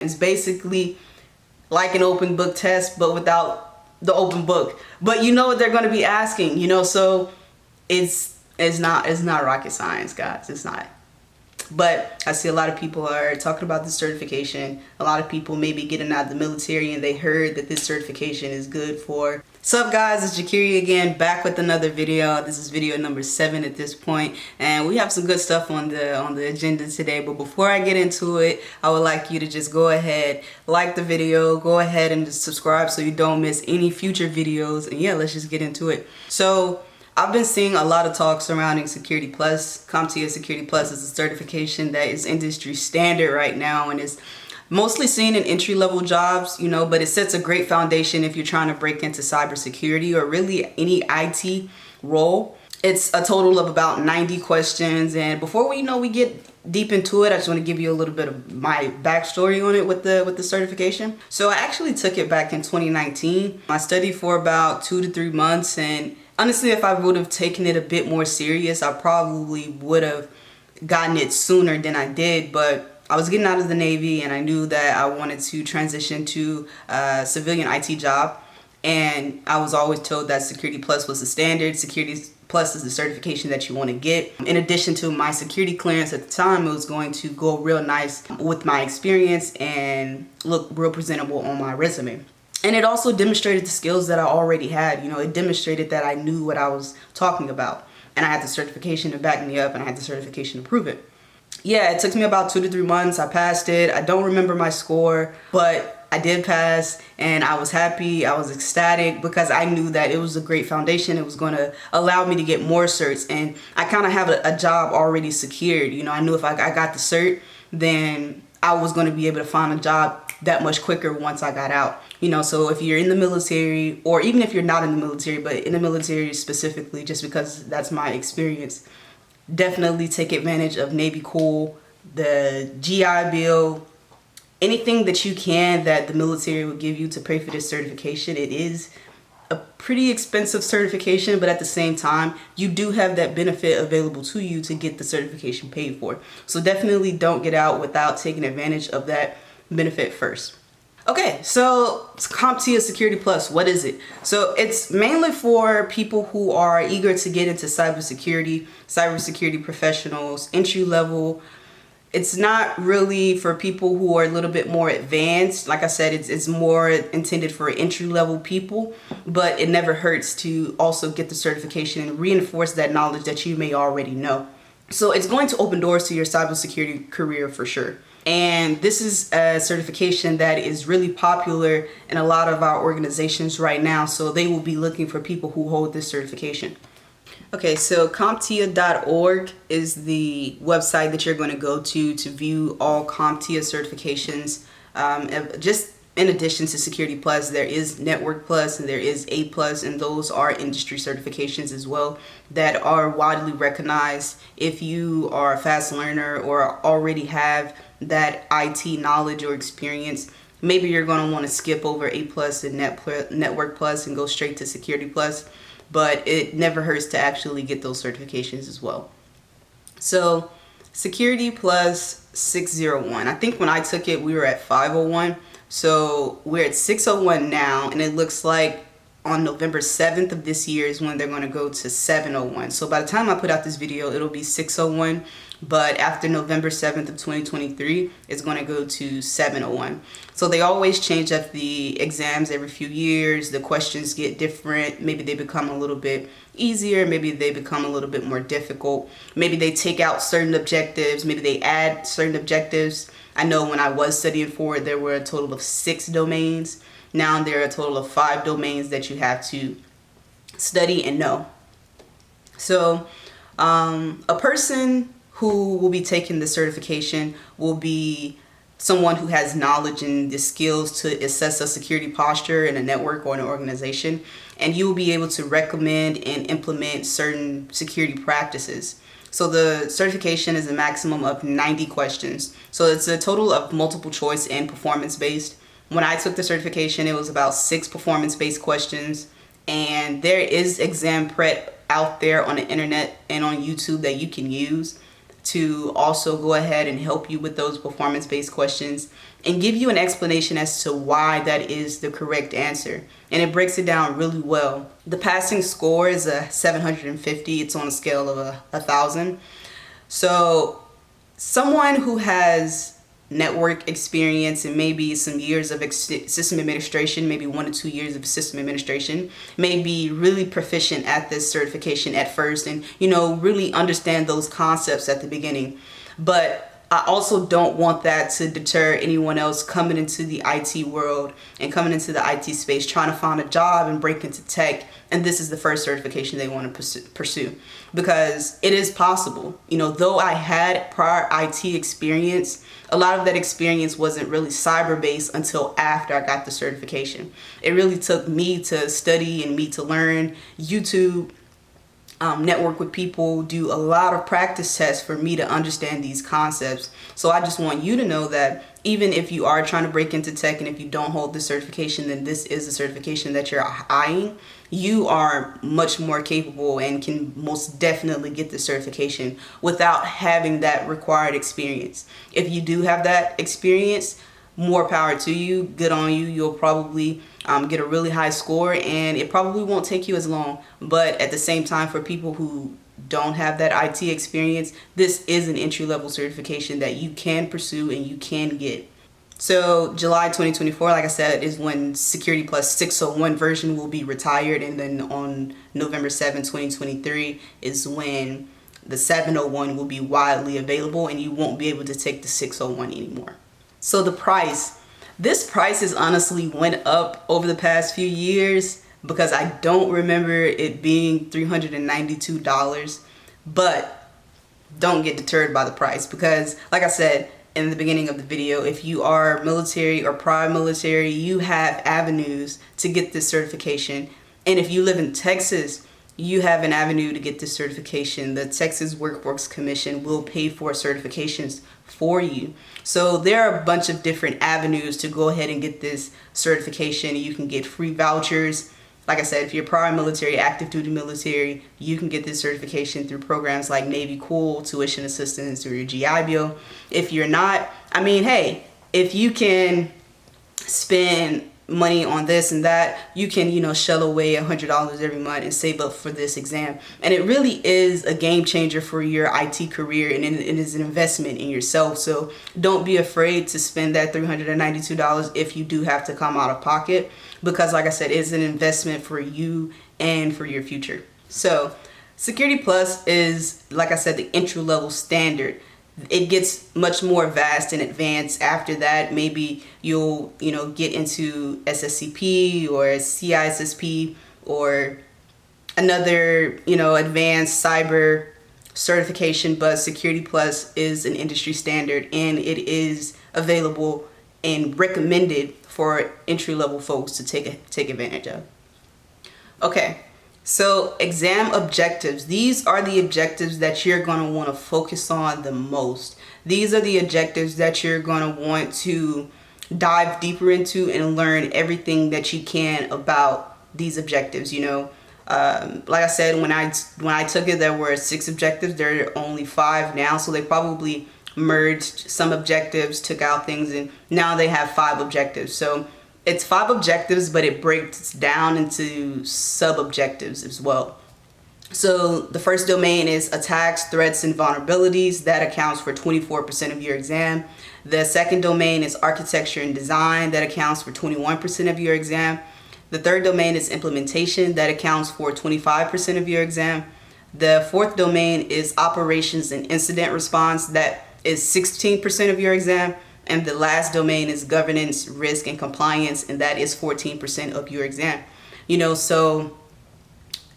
It's basically like an open book test, but without the open book. But you know what they're going to be asking, you know, so it's not rocket science, guys. It's not. But I see a lot of people are talking about this certification. A lot of people maybe getting out of the military and they heard that this certification is good for. What's up, guys? It's Jakiri again, back with another video. This is video number 7 at this point, and we have some good stuff on the agenda today. But before I get into it, I would like you to just go ahead, like the video, go ahead and just subscribe so you don't miss any future videos. And yeah, let's just get into it. So I've been seeing a lot of talk surrounding Security Plus. CompTIA Security Plus is a certification that is industry standard right now and is mostly seen in entry-level jobs, you know, but it sets a great foundation if you're trying to break into cybersecurity or really any IT role. It's a total of about 90 questions, and before we get deep into it, I just want to give you a little bit of my backstory on it with the certification. So I actually took it back in 2019. I studied for about 2 to 3 months, and honestly, if I would have taken it a bit more serious, I probably would have gotten it sooner than I did. But I was getting out of the Navy and I knew that I wanted to transition to a civilian IT job. And I was always told that Security Plus was the standard. Security Plus is the certification that you want to get. In addition to my security clearance at the time, it was going to go real nice with my experience and look real presentable on my resume. And it also demonstrated the skills that I already had. You know, it demonstrated that I knew what I was talking about. And I had the certification to back me up, and I had the certification to prove it. Yeah, it took me about 2 to 3 months. I passed it. I don't remember my score, but I did pass, and I was happy. I was ecstatic because I knew that it was a great foundation. It was going to allow me to get more certs, and I kind of have a job already secured. You know, I knew if I got the cert, then I was going to be able to find a job that much quicker once I got out. You know, so if you're in the military, or even if you're not in the military, but in the military specifically, just because that's my experience, definitely take advantage of Navy Cool, the GI Bill, anything that you can that the military will give you to pay for this certification. It is a pretty expensive certification, but at the same time, you do have that benefit available to you to get the certification paid for. So definitely don't get out without taking advantage of that benefit first. Okay, so CompTIA Security Plus, what is it? So it's mainly for people who are eager to get into cybersecurity professionals, entry level. It's not really for people who are a little bit more advanced. Like I said, it's more intended for entry level people, but it never hurts to also get the certification and reinforce that knowledge that you may already know. So it's going to open doors to your cybersecurity career for sure. And this is a certification that is really popular in a lot of our organizations right now. So they will be looking for people who hold this certification. Okay, so CompTIA.org is the website that you're going to go to view all CompTIA certifications. Just in addition to Security Plus, there is Network Plus and there is A Plus, and those are industry certifications as well that are widely recognized. If you are a fast learner or already have that IT knowledge or experience, maybe you're going to want to skip over A Plus and Network Plus and go straight to Security Plus, but it never hurts to actually get those certifications as well. So Security Plus 601, I think when I took it we were at 501, so we're at 601 now, and it looks like on November 7th of this year is when they're going to go to 701. So by the time I put out this video, it'll be 601. But after November 7th of 2023, it's going to go to 701. So they always change up the exams every few years. The questions get different. Maybe they become a little bit easier. Maybe they become a little bit more difficult. Maybe they take out certain objectives. Maybe they add certain objectives. I know when I was studying for it, there were a total of 6 domains. Now there are a total of 5 domains that you have to study and know. So a person who will be taking the certification will be someone who has knowledge and the skills to assess a security posture in a network or an organization, and you will be able to recommend and implement certain security practices. So the certification is a maximum of 90 questions. So it's a total of multiple choice and performance based. When I took the certification, it was about 6 performance based questions, and there is exam prep out there on the internet and on YouTube that you can use. to also go ahead and help you with those performance-based questions and give you an explanation as to why that is the correct answer. And it breaks it down really well. The passing score is a 750. It's on a scale of 1,000. So someone who has network experience and maybe some years of system administration, maybe 1 to 2 years of system administration, may be really proficient at this certification at first and, really understand those concepts at the beginning. But I also don't want that to deter anyone else coming into the IT world and coming into the IT space, trying to find a job and break into tech, and this is the first certification they want to pursue. Because it is possible. Though I had prior IT experience, a lot of that experience wasn't really cyber-based until after I got the certification. It really took me to study and me to learn YouTube, network with people, do a lot of practice tests for me to understand these concepts. So I just want you to know that even if you are trying to break into tech and if you don't hold the certification, then this is a certification that you're eyeing. You are much more capable and can most definitely get the certification without having that required experience. If you do have that experience, more power to you, good on you. You'll probably get a really high score and it probably won't take you as long. But at the same time, for people who don't have that IT experience, this is an entry-level certification that you can pursue and you can get. So July 2024, like I said, is when Security Plus 601 version will be retired, and then on November 7, 2023 is when the 701 will be widely available and you won't be able to take the 601 anymore. So the price. This price has honestly went up over the past few years because I don't remember it being $392, but don't get deterred by the price because, like I said in the beginning of the video, if you are military or prior military, you have avenues to get this certification. And if you live in Texas, you have an avenue to get this certification. The Texas Workforce Commission will pay for certifications for you. So there are a bunch of different avenues to go ahead and get this certification. You can get free vouchers. Like I said, if you're prior military, active duty military, you can get this certification through programs like Navy Cool, tuition assistance, or your GI Bill. If you're not, hey, if you can spend money on this and that, you can, shell away $100 every month and save up for this exam. And it really is a game changer for your IT career, and it is an investment in yourself. So don't be afraid to spend that $392 if you do have to come out of pocket, because like I said, it's an investment for you and for your future. So Security Plus is, like I said, the entry level standard. It gets much more vast and advanced after that. Maybe you'll, get into SSCP or CISSP or another, advanced cyber certification, but Security Plus is an industry standard and it is available and recommended for entry-level folks to take advantage of. Okay. So exam objectives. These are the objectives that you're going to want to focus on the most. These are the objectives that you're going to want to dive deeper into and learn everything that you can about these objectives. Like I said, when I took it, there were 6 objectives. There are only 5 now. So they probably merged some objectives, took out things, and now they have 5 objectives. So it's 5 objectives, but it breaks down into sub-objectives as well. So the first domain is attacks, threats, and vulnerabilities. That accounts for 24% of your exam. The second domain is architecture and design. That accounts for 21% of your exam. The third domain is implementation. That accounts for 25% of your exam. The fourth domain is operations and incident response. That is 16% of your exam. And the last domain is governance, risk, and compliance, and that is 14% of your exam. So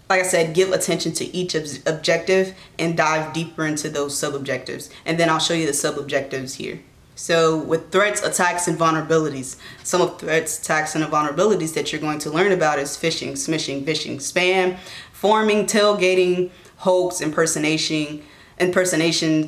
like I said, give attention to each objective and dive deeper into those sub-objectives. And then I'll show you the sub-objectives here. So with threats, attacks, and vulnerabilities, some of threats, attacks, and vulnerabilities that you're going to learn about is phishing, smishing, vishing, spam, forming, tailgating, hoax, impersonation,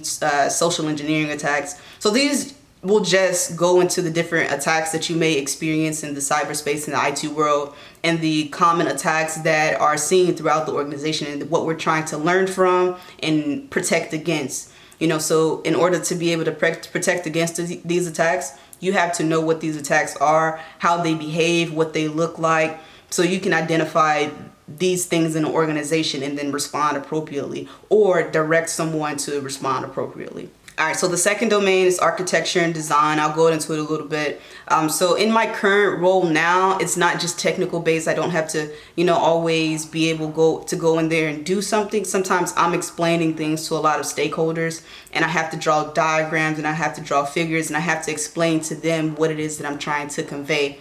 social engineering attacks. So these will just go into the different attacks that you may experience in the cyberspace and the IT world, and the common attacks that are seen throughout the organization and what we're trying to learn from and protect against. So in order to be able to protect against these attacks, you have to know what these attacks are, how they behave, what they look like, so you can identify these things in an organization and then respond appropriately, or direct someone to respond appropriately. All right, so the second domain is architecture and design. I'll go into it a little bit. So in my current role now, it's not just technical based. I don't have to, always be able to go in there and do something. Sometimes I'm explaining things to a lot of stakeholders, and I have to draw diagrams, and I have to draw figures, and I have to explain to them what it is that I'm trying to convey.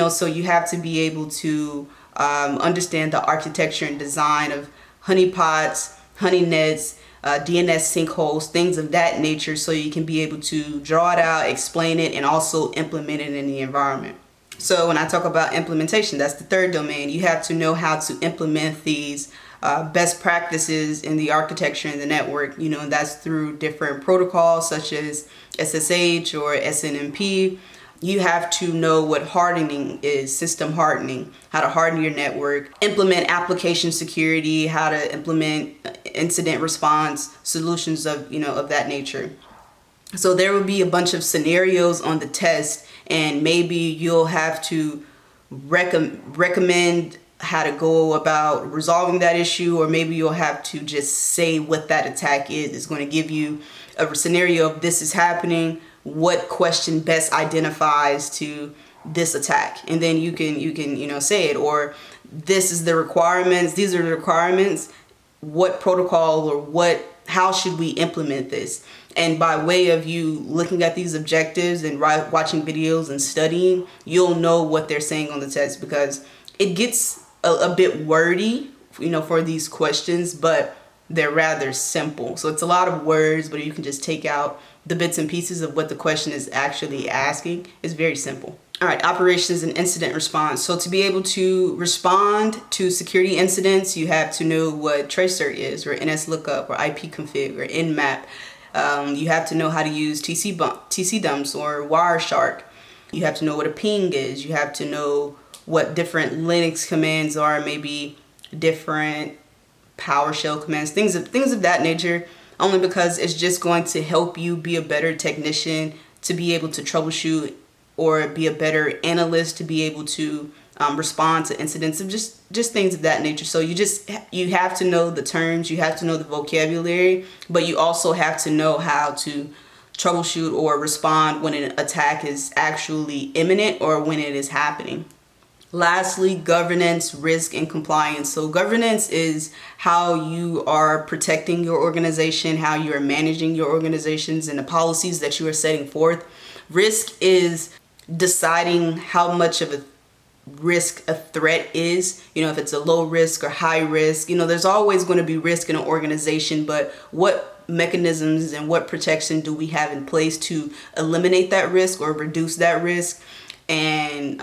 So you have to be able to understand the architecture and design of honeypots, honey nets, DNS sinkholes, things of that nature, so you can be able to draw it out, explain it, and also implement it in the environment. So when I talk about implementation, that's the third domain. You have to know how to implement these best practices in the architecture and the network. And that's through different protocols such as SSH or SNMP. You have to know what hardening is, system hardening, how to harden your network, implement application security, how to implement incident response solutions of that nature. So there will be a bunch of scenarios on the test, and maybe you'll have to recommend how to go about resolving that issue, or maybe you'll have to just say what that attack is. It's going to give you a scenario of this is happening, what question best identifies to this attack, and then you can say it, or this is the requirements, these are the requirements, what protocol or how should we implement this. And by way of you looking at these objectives and watching videos and studying, you'll know what they're saying on the test, because it gets a bit wordy for these questions, but they're rather simple. So it's a lot of words, but you can just take out the bits and pieces of what the question is actually asking. Is very simple. All right, operations and incident response. So to be able to respond to security incidents, you have to know what Cert is, or NSLookup, or IPconfig, or Nmap. You have to know how to use TC dumps or Wireshark. You have to know what a ping is. You have to know what different Linux commands are, maybe different PowerShell commands, things of that nature, only because it's just going to help you be a better technician, to be able to troubleshoot, or be a better analyst, to be able to respond to incidents of just things of that nature. So you have to know the terms, you have to know the vocabulary, but you also have to know how to troubleshoot or respond when an attack is actually imminent or when it is happening. Lastly, governance, risk, and compliance. So governance is how you are protecting your organization, how you are managing your organizations, and the policies that you are setting forth. Risk is deciding how much of a risk a threat is, if it's a low risk or high risk. There's always going to be risk in an organization, but what mechanisms and what protection do we have in place to eliminate that risk or reduce that risk? And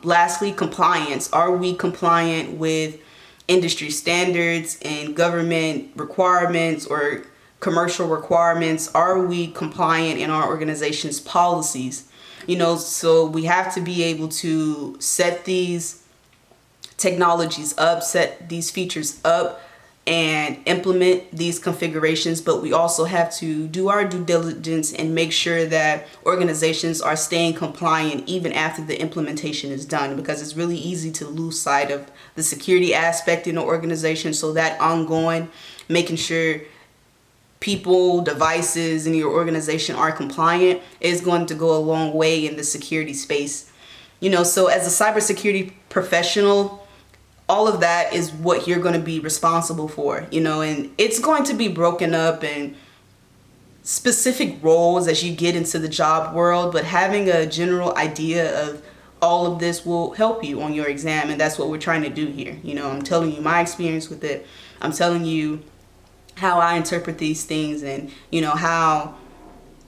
lastly, compliance. Are we compliant with industry standards and government requirements or commercial requirements? Are we compliant in our organization's policies? So we have to be able to set these technologies up, set these features up, and implement these configurations, but we also have to do our due diligence and make sure that organizations are staying compliant even after the implementation is done, because it's really easy to lose sight of the security aspect in the organization. So that ongoing, making sure people, devices in your organization are compliant is going to go a long way in the security space. So as a cybersecurity professional, all of that is what you're going to be responsible for, and it's going to be broken up in specific roles as you get into the job world, but having a general idea of all of this will help you on your exam, and that's what we're trying to do here. I'm telling you my experience with it. I'm telling you how I interpret these things, and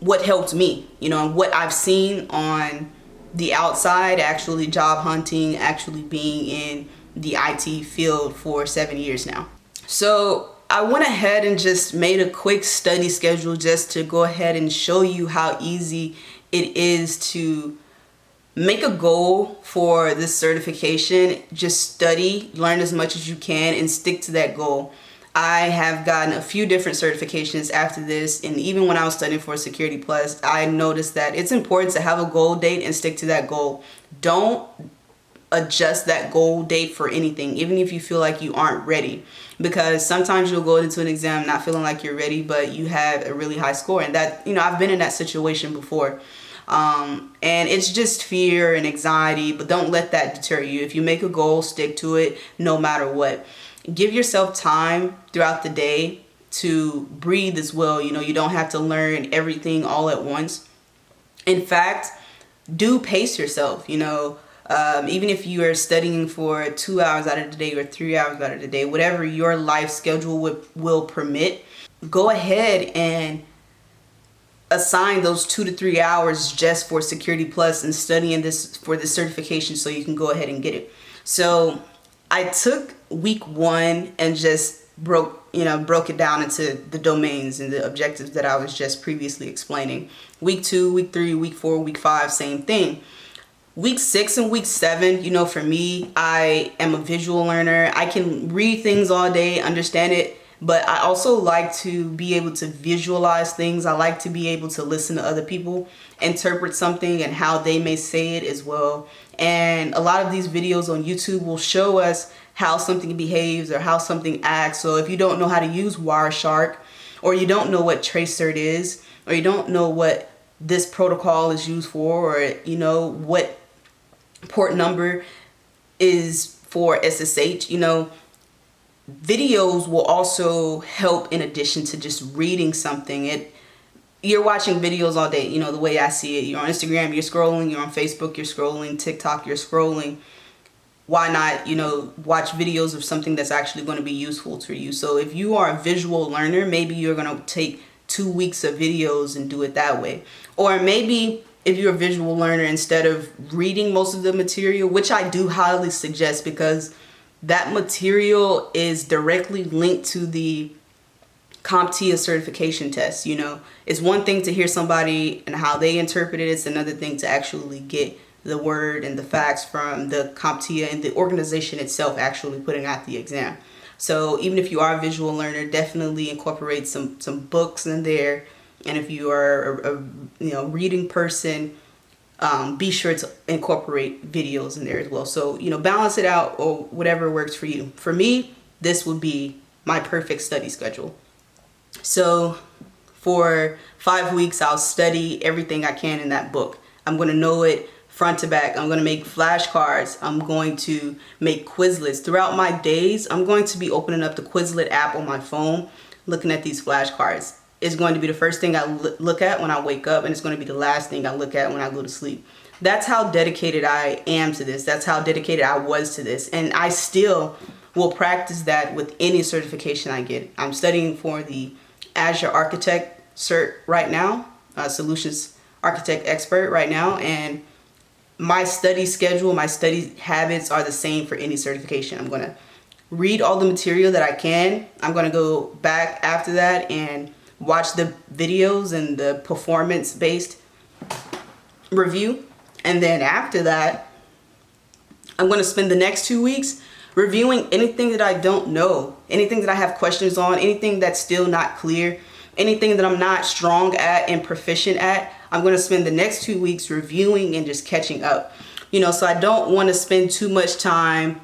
what helped me, and what I've seen on the outside, actually job hunting, actually being in the IT field for 7 years now. So I went ahead and just made a quick study schedule just to go ahead and show you how easy it is to make a goal for this certification. Just study, learn as much as you can, and stick to that goal. I have gotten a few different certifications after this, and even when I was studying for Security Plus, I noticed that it's important to have a goal date and stick to that goal. Don't adjust that goal date for anything, even if you feel like you aren't ready, because sometimes you'll go into an exam not feeling like you're ready, but you have a really high score. And that, I've been in that situation before. And it's just fear and anxiety, but don't let that deter you. If you make a goal, stick to it no matter what. Give yourself time throughout the day to breathe as well. You don't have to learn everything all at once. In fact, do pace yourself. Even if you are studying for 2 hours out of the day or 3 hours out of the day, whatever your life schedule will permit, go ahead and assign those 2 to 3 hours just for Security Plus and studying this for the certification so you can go ahead and get it. So I took week 1 and just broke it down into the domains and the objectives that I was just previously explaining. Week 2, week 3, week 4, week 5, same thing. Week 6 and week 7, for me, I am a visual learner. I can read things all day, understand it, but I also like to be able to visualize things. I like to be able to listen to other people interpret something and how they may say it as well. And a lot of these videos on YouTube will show us how something behaves or how something acts. So if you don't know how to use Wireshark, or you don't know what Cert is, or you don't know what this protocol is used for, or what port number is for SSH, videos will also help in addition to just reading something. You're watching videos all day, the way I see it. You're on Instagram, you're scrolling, you're on Facebook, you're scrolling, TikTok, you're scrolling. Why not, watch videos of something that's actually going to be useful to you? So if you are a visual learner, maybe you're going to take 2 weeks of videos and do it that way. Or maybe if you're a visual learner, instead of reading most of the material, which I do highly suggest, because that material is directly linked to the CompTIA certification test. It's one thing to hear somebody and how they interpret it. It's another thing to actually get the word and the facts from the CompTIA and the organization itself actually putting out the exam. So even if you are a visual learner, definitely incorporate some books in there. And if you are a reading person, be sure to incorporate videos in there as well. So, balance it out, or whatever works for you. For me, this would be my perfect study schedule. So for 5 weeks, I'll study everything I can in that book. I'm going to know it front to back. I'm going to make flashcards. I'm going to make Quizlets. Throughout my days, I'm going to be opening up the Quizlet app on my phone, looking at these flashcards. It's going to be the first thing I look at when I wake up, and it's going to be the last thing I look at when I go to sleep. That's how dedicated I am to this. That's how dedicated I was to this. And I still will practice that with any certification I get. I'm studying for the Azure Architect Cert right now, Solutions Architect Expert right now, and my study schedule, my study habits are the same for any certification. I'm going to read all the material that I can. I'm going to go back after that and watch the videos and the performance-based review. And then after that, I'm going to spend the next 2 weeks reviewing anything that I don't know, anything that I have questions on, anything that's still not clear, anything that I'm not strong at and proficient at. I'm going to spend the next 2 weeks reviewing and just catching up. So I don't want to spend too much time,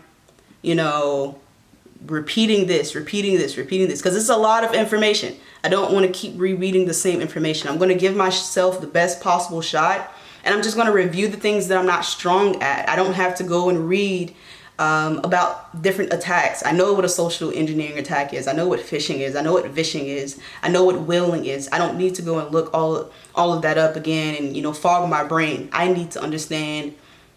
repeating this, because it's a lot of information. I don't want to keep rereading the same information. I'm going to give myself the best possible shot, and I'm just going to review the things that I'm not strong at. I don't have to go and read about different attacks. I know what a social engineering attack is. I know what phishing is. I know what vishing is. I know what whaling is. I don't need to go and look all of that up again and fog my brain. I need to understand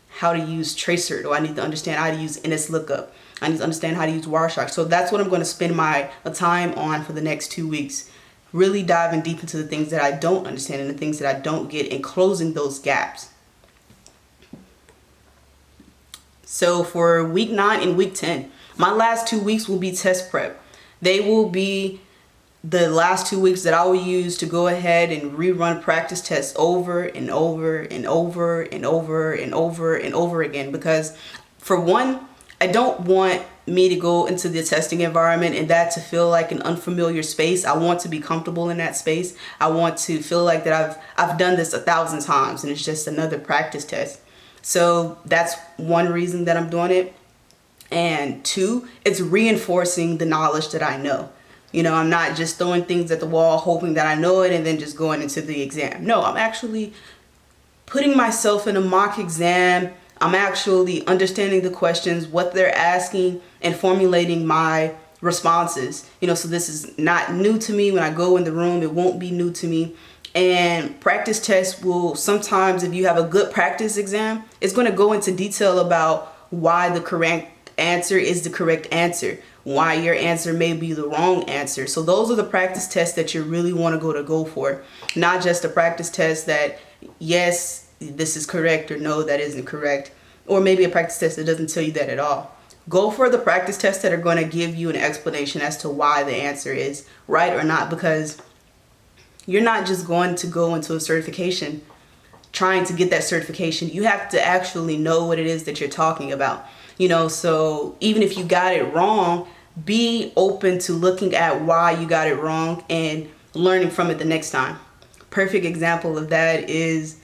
how to use Cert, or I need to understand how to use NSLookup. I need to understand how to use Wireshark. So that's what I'm going to spend my time on for the next 2 weeks. Really diving deep into the things that I don't understand and the things that I don't get, and closing those gaps. So for week 9 and week 10, my last 2 weeks will be test prep. They will be the last 2 weeks that I will use to go ahead and rerun practice tests over and over and over and over and over and over again. Because for one, I don't want me to go into the testing environment and that to feel like an unfamiliar space. I want to be comfortable in that space. I want to feel like that I've done this 1,000 times and it's just another practice test. So that's one reason that I'm doing it. And two, it's reinforcing the knowledge that I know. You know, I'm not just throwing things at the wall hoping that I know it and then just going into the exam. No, I'm actually putting myself in a mock exam. I'm actually understanding the questions, what they're asking, and formulating my responses. You know, so this is not new to me. When I go in the room, it won't be new to me. And practice tests will sometimes, if you have a good practice exam, it's going to go into detail about why the correct answer is the correct answer, why your answer may be the wrong answer. So those are the practice tests that you really want to go for, not just a practice test that, yes, this is correct, or no, that isn't correct, or maybe a practice test that doesn't tell you that at all. Go for the practice tests that are going to give you an explanation as to why the answer is right or not, because you're not just going to go into a certification trying to get that certification. You have to actually know what it is that you're talking about. You know, so even if you got it wrong, be open to looking at why you got it wrong and learning from it the next time. Perfect example of that is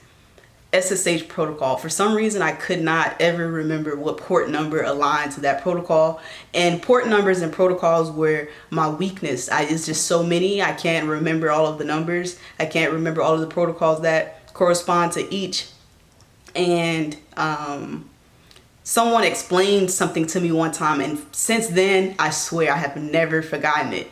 SSH protocol. For some reason, I could not ever remember what port number aligned to that protocol. And port numbers and protocols were my weakness. It's just so many. I can't remember all of the numbers. I can't remember all of the protocols that correspond to each. And someone explained something to me one time, and since then, I swear I have never forgotten it.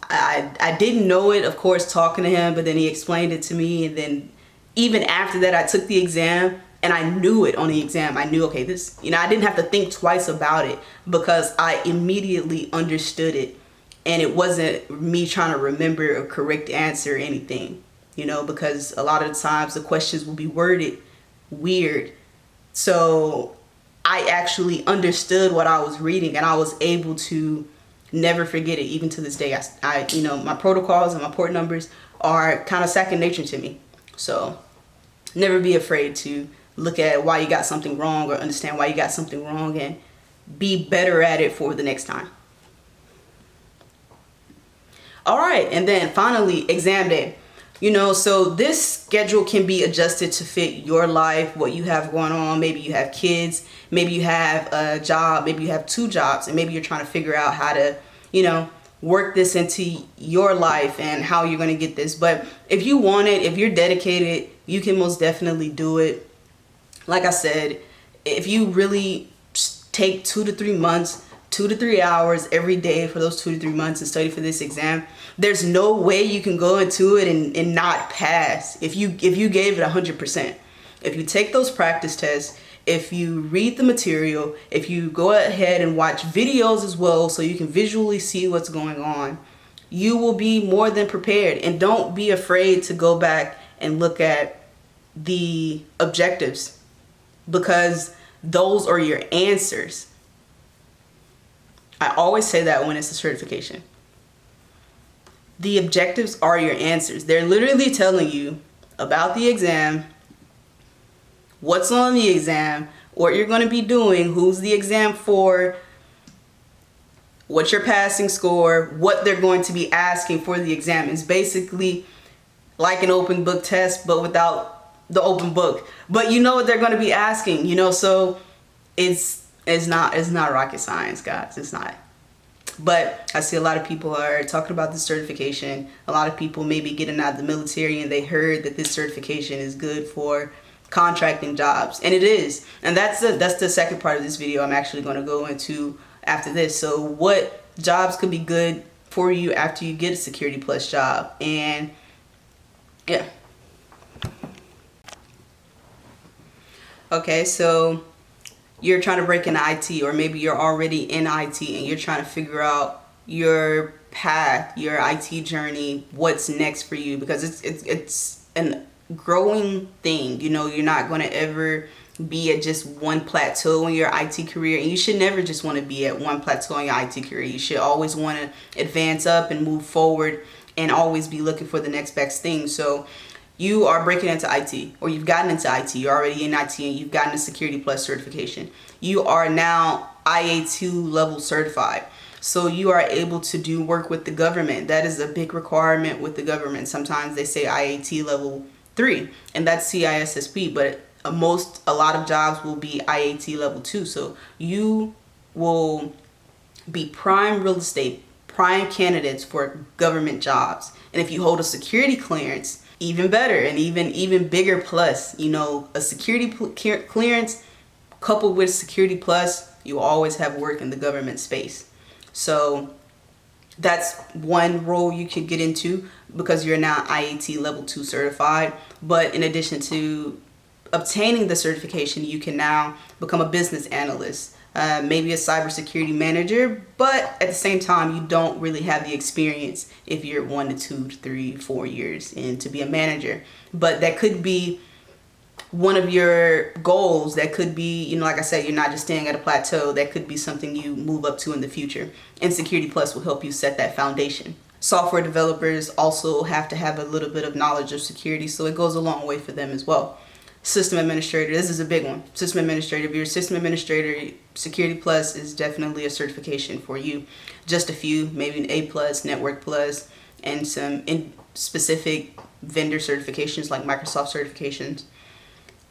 I didn't know it, of course, talking to him, but then he explained it to me, and then even after that, I took the exam and I knew it on the exam. I knew, okay, this, you know, I didn't have to think twice about it because I immediately understood it. And it wasn't me trying to remember a correct answer or anything, you know, because a lot of the times the questions will be worded weird. So I actually understood what I was reading and I was able to never forget it, even to this day. I you know, my protocols and my port numbers are kind of second nature to me. So never be afraid to look at why you got something wrong or understand why you got something wrong and be better at it for the next time. All right, and then finally, exam day. You know, so this schedule can be adjusted to fit your life, what you have going on. Maybe you have kids, maybe you have a job, maybe you have 2 jobs, and maybe you're trying to figure out how to, you know, work this into your life and how you're going to get this. But if you want it, if you're dedicated, you can most definitely do it. Like I said, if you really take 2 to 3 months, 2 to 3 hours every day for those 2 to 3 months and study for this exam, there's no way you can go into it and not pass if you gave it 100%. If you take those practice tests, if you read the material, if you go ahead and watch videos as well so you can visually see what's going on, you will be more than prepared. And don't be afraid to go back and look at the objectives, because those are your answers. I always say that when it's a certification. The objectives are your answers. They're literally telling you about the exam, what's on the exam, what you're going to be doing, who's the exam for, what's your passing score, what they're going to be asking for the exam. Is basically like an open book test, but without the open book. But you know what they're going to be asking, you know, so it's not rocket science, guys. It's not. But I see a lot of people are talking about this certification. A lot of people maybe getting out of the military and they heard that this certification is good for contracting jobs, and it is. And that's the second part of this video I'm actually going to go into after this. So what jobs could be good for you after you get a Security Plus job? And yeah. Okay, so you're trying to break into IT, or maybe you're already in IT and you're trying to figure out your path, your IT journey, what's next for you, because it's an growing thing. You know, you're not going to ever be at just one plateau in your IT career, and you should never just want to be at one plateau in your IT career. You should always want to advance up and move forward and always be looking for the next best thing. So you are breaking into IT, or you've gotten into IT, you're already in IT and you've gotten a Security Plus certification. You are now IAT Level certified. So you are able to do work with the government. That is a big requirement with the government. Sometimes they say IAT Level III, and that's CISSP, but a lot of jobs will be IAT Level II. So you will be prime real estate, prime candidates for government jobs. And if you hold a security clearance, even better, and even bigger plus. You know, a security clearance coupled with Security Plus, you always have work in the government space. So that's one role you could get into because you're now IAT Level II certified. But in addition to obtaining the certification, you can now become a business analyst, maybe a cybersecurity manager, but at the same time, you don't really have the experience if you're 1 to 2 to 3, 4 years in to be a manager. But that could be one of your goals. That could be, you know, like I said, you're not just staying at a plateau. That could be something you move up to in the future. And Security Plus will help you set that foundation. Software developers also have to have a little bit of knowledge of security, so it goes a long way for them as well. System administrator, this is a big one. System administrator, if you're a system administrator, Security Plus is definitely a certification for you. Just a few, maybe an A plus, Network Plus, and some specific vendor certifications like Microsoft certifications.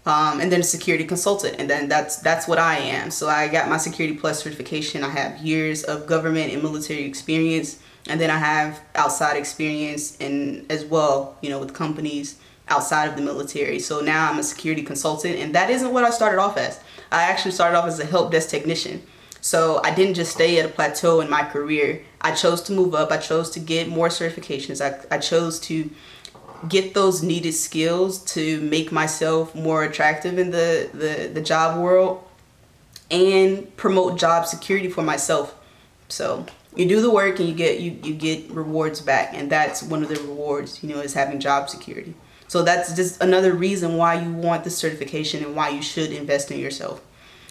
And then a security consultant, and then that's what I am. So I got my Security Plus certification. I have years of government and military experience, and then I have outside experience and as well, you know, with companies outside of the military. So now I'm a security consultant, and that isn't what I started off as. I actually started off as a help desk technician. So I didn't just stay at a plateau in my career. I chose to move up. I chose to get more certifications. I chose to get those needed skills to make myself more attractive in the job world and promote job security for myself. So you do the work and you get rewards back, and that's one of the rewards, you know, is having job security. So that's just another reason why you want the certification and why you should invest in yourself.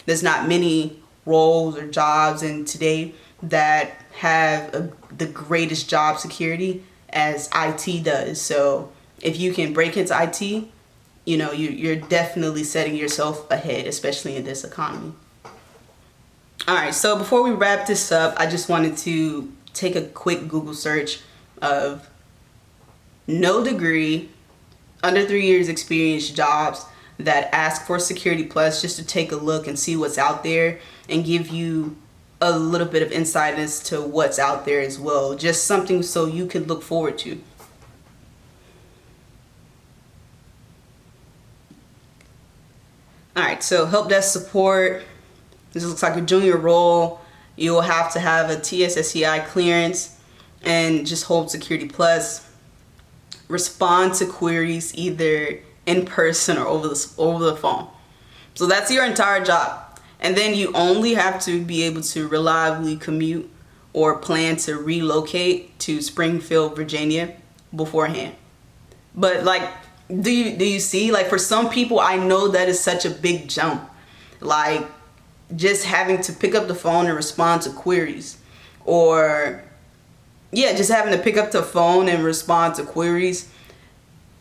There's not many roles or jobs in today that have the greatest job security as IT does. So if you can break into IT, you know, you're definitely setting yourself ahead, especially in this economy. All right, so before we wrap this up, I just wanted to take a quick Google search of no degree, under 3 years experience jobs that ask for Security Plus, just to take a look and see what's out there and give you a little bit of insight as to what's out there as well. Just something so you can look forward to. All right, so help desk support. This looks like a junior role. You will have to have a TSSCI clearance and just hold Security Plus. Respond to queries either in person or over the phone. So that's your entire job. And then you only have to be able to reliably commute or plan to relocate to Springfield, Virginia beforehand. But like, do you see, like, for some people, I know that is such a big jump. Like, just having to pick up the phone and respond to queries, or just having to pick up the phone and respond to queries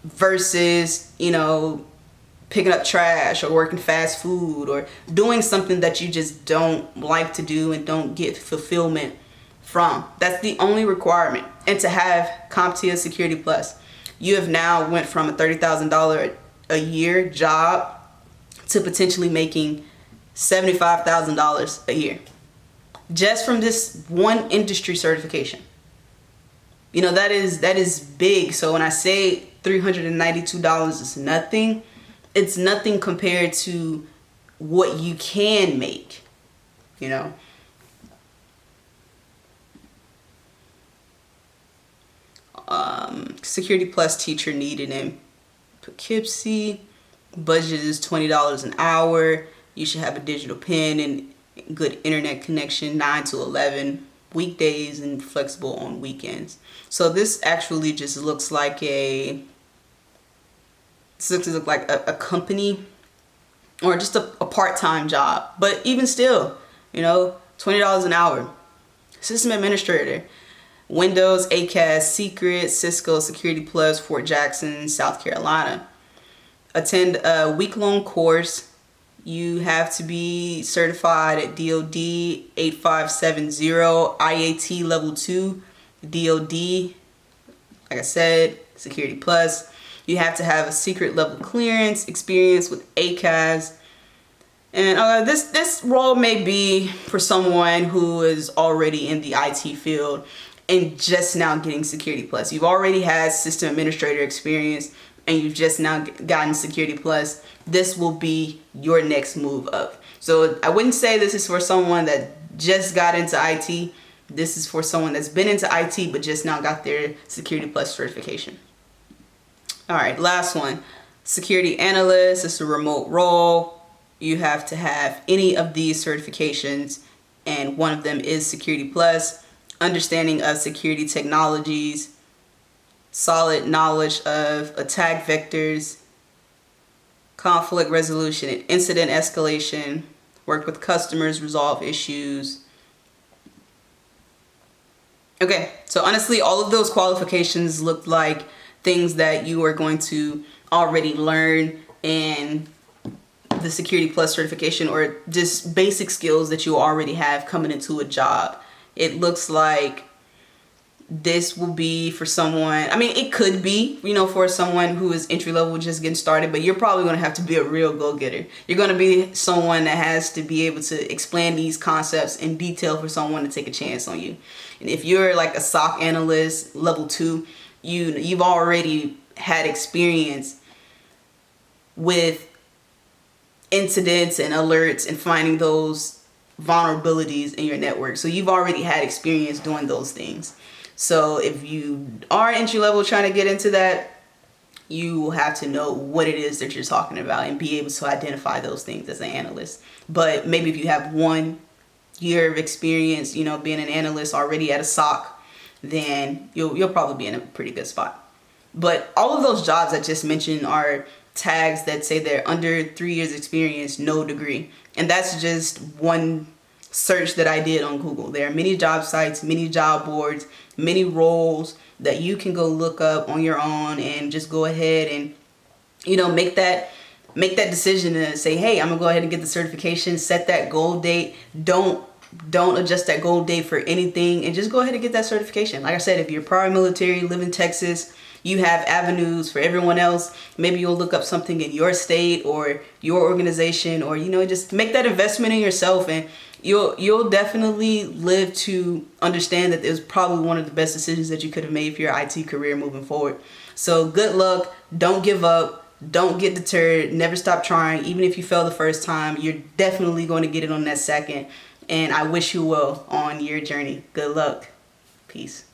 versus, you know, picking up trash or working fast food or doing something that you just don't like to do and don't get fulfillment from. That's the only requirement. And to have CompTIA Security Plus, you have now went from a $30,000 a year job to potentially making $75,000 a year just from this one industry certification. You know, that is big. So when I say $392 is nothing, it's nothing compared to what you can make, you know. Security Plus teacher needed in Poughkeepsie. Budget is $20 an hour. You should have a digital pen and good internet connection, 9 to 11 weekdays and flexible on weekends. So this actually just looks like a company or just a part-time job. But even still, you know, $20 an hour. System administrator. Windows, ACAS, Secret, Cisco, Security Plus, Fort Jackson, South Carolina. Attend a week-long course. You have to be certified at DoD 8570, IAT Level II, DoD, like I said, Security Plus. You have to have a secret level clearance, experience with ACAS. And this role may be for someone who is already in the IT field and just now getting Security Plus. You've already had system administrator experience and you've just now gotten Security Plus. This will be your next move up. So I wouldn't say this is for someone that just got into IT. This is for someone that's been into IT but just now got their Security Plus certification. All right, last one. Security analyst. It's a remote role. You have to have any of these certifications, and one of them is Security Plus. Understanding of security technologies, solid knowledge of attack vectors, conflict resolution and incident escalation, work with customers, resolve issues. Okay, so honestly, all of those qualifications look like things that you are going to already learn in the Security Plus certification, or just basic skills that you already have coming into a job. It looks like this will be for someone, I mean, it could be, for someone who is entry level, just getting started, but you're probably going to have to be a real go-getter. You're going to be someone that has to be able to explain these concepts in detail for someone to take a chance on you. And if you're like a SOC analyst, level 2, you've already had experience with incidents and alerts and finding those vulnerabilities in your network. So you've already had experience doing those things. So if you are entry level trying to get into that, you will have to know what it is that you're talking about and be able to identify those things as an analyst. But maybe if you have 1 year of experience, being an analyst already at a SOC, then you'll probably be in a pretty good spot. But all of those jobs I just mentioned are tags that say they're under 3 years experience, no degree. And that's just one search that I did on Google. There are many job sites, many job boards, many roles that you can go look up on your own and just go ahead and, make that decision to say, hey, I'm gonna go ahead and get the certification, set that goal date. Don't adjust that goal date for anything, and just go ahead and get that certification. Like I said, if you're prior military, live in Texas, you have avenues for everyone else. Maybe you'll look up something in your state or your organization, or just make that investment in yourself, and you'll definitely live to understand that it was probably one of the best decisions that you could have made for your IT career moving forward. So good luck. Don't give up. Don't get deterred. Never stop trying. Even if you fail the first time, you're definitely going to get it on that second. And I wish you well on your journey. Good luck. Peace.